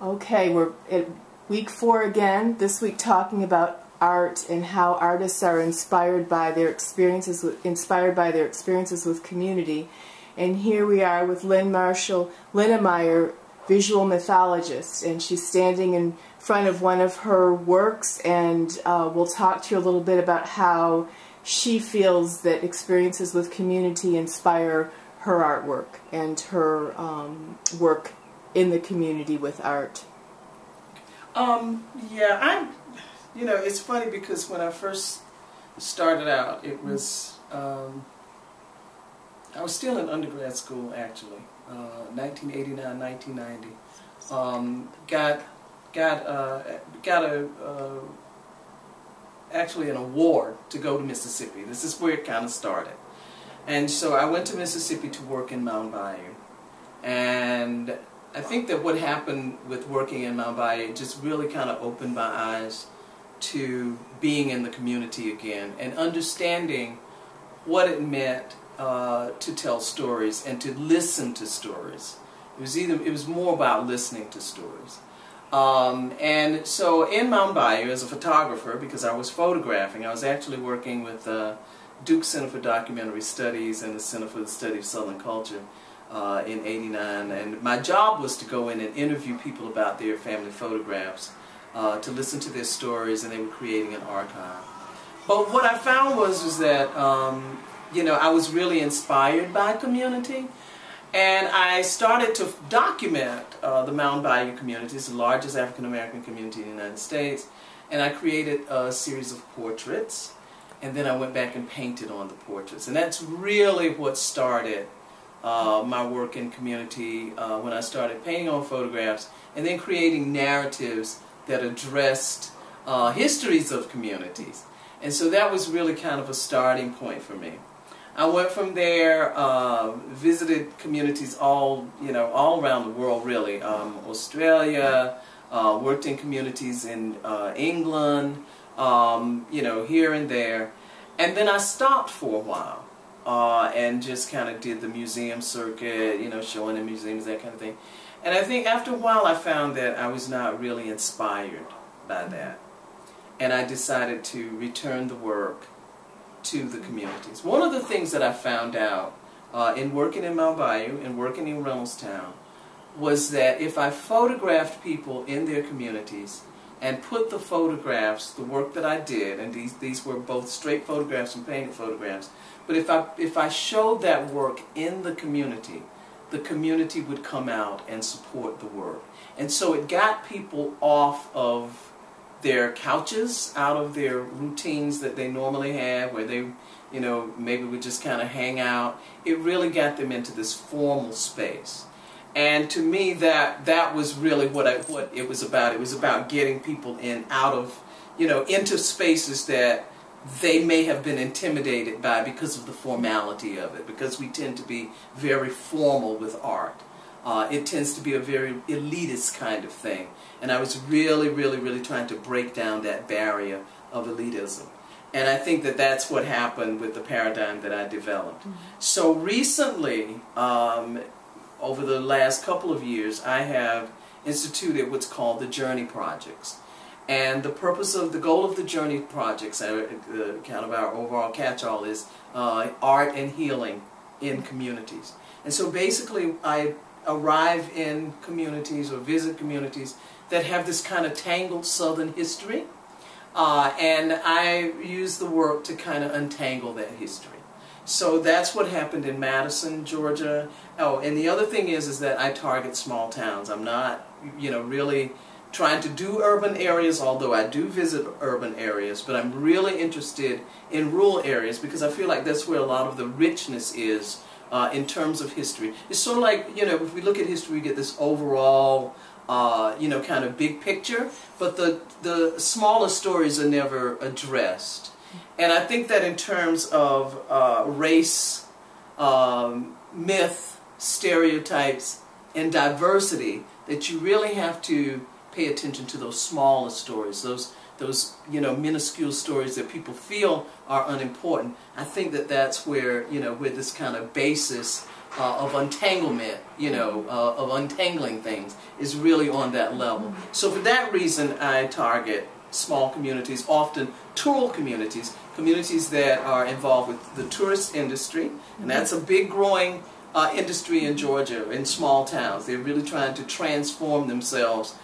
Okay, we're at week 4 again, this week talking about art and how artists are inspired by their experiences with community. And here we are with Lynn Marshall-Linnemeir, visual mythologist, and she's standing in front of one of her works, and we'll talk to you a little bit about how she feels that experiences with community inspire her artwork and her work in the community with art. Yeah, it's funny because when I first started out, it was, I was still in undergrad school actually, 1989, 1990. Actually an award to go to Mississippi. This is where it kind of started. And so I went to Mississippi to work in Mound Bayou. And I think that what happened with working in Mound Bayou just really kind of opened my eyes to being in the community again and understanding what it meant to tell stories and to listen to stories. It was more about listening to stories. And so in Mound Bayou as a photographer, because I was photographing, I was actually working with Duke Center for Documentary Studies and the Center for the Study of Southern Culture in '89, and my job was to go in and interview people about their family photographs, to listen to their stories, and they were creating an archive. But what I found was that I was really inspired by community, and I started to document the Mound Bayou community. It's the largest African American community in the United States, and I created a series of portraits, and then I went back and painted on the portraits, and that's really what started my work in community, when I started painting on photographs and then creating narratives that addressed histories of communities. And so that was really kind of a starting point for me. I went from there, visited communities all around the world really, Australia, worked in communities in England, here and there, and then I stopped for a while. And just kind of did the museum circuit, showing in museums, that kind of thing. And I think after a while I found that I was not really inspired by that. And I decided to return the work to the communities. One of the things that I found out in working in Mound Bayou and working in Reynoldstown was that if I photographed people in their communities and put the photographs, the work that I did, and these were both straight photographs and painted photographs, but if I showed that work in the community would come out and support the work. And so it got people off of their couches, out of their routines that they normally have, where they, maybe would just kind of hang out. It really got them into this formal space. And to me, that was really what it was about. It was about getting people into spaces that they may have been intimidated by because of the formality of it, because we tend to be very formal with art. It tends to be a very elitist kind of thing. And I was really, really, really trying to break down that barrier of elitism. And I think that that's what happened with the paradigm that I developed. So recently, over the last couple of years, I have instituted what's called the Journey Projects. And the goal of the Journey Projects, kind of our overall catch-all, is art and healing in communities. And so basically I arrive in communities or visit communities that have this kind of tangled Southern history, and I use the work to kind of untangle that history. So that's what happened in Madison, Georgia. Oh, and the other thing is that I target small towns. I'm not, really trying to do urban areas, although I do visit urban areas, but I'm really interested in rural areas because I feel like that's where a lot of the richness is in terms of history. It's sort of like, if we look at history, we get this overall, kind of big picture, but the smaller stories are never addressed. And I think that in terms of race, myth, stereotypes, and diversity, that you really have to pay attention to those smaller stories, those minuscule stories that people feel are unimportant. I think that that's where where this kind of basis of untanglement, of untangling things, is really on that level. So for that reason, I target small communities, often rural communities, communities that are involved with the tourist industry, and that's a big growing industry in Georgia, in small towns. They're really trying to transform themselves,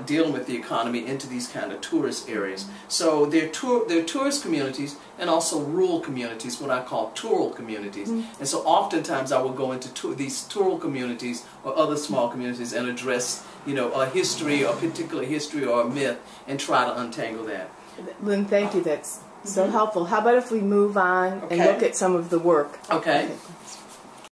dealing with the economy into these kind of tourist areas. So they're tourist communities and also rural communities, what I call rural communities. And so oftentimes I will go into these rural communities or other small communities and address, a history, a particular history or a myth, and try to untangle that. Lynn, thank you. That's so helpful. How about if we move on and look at some of the work? Okay.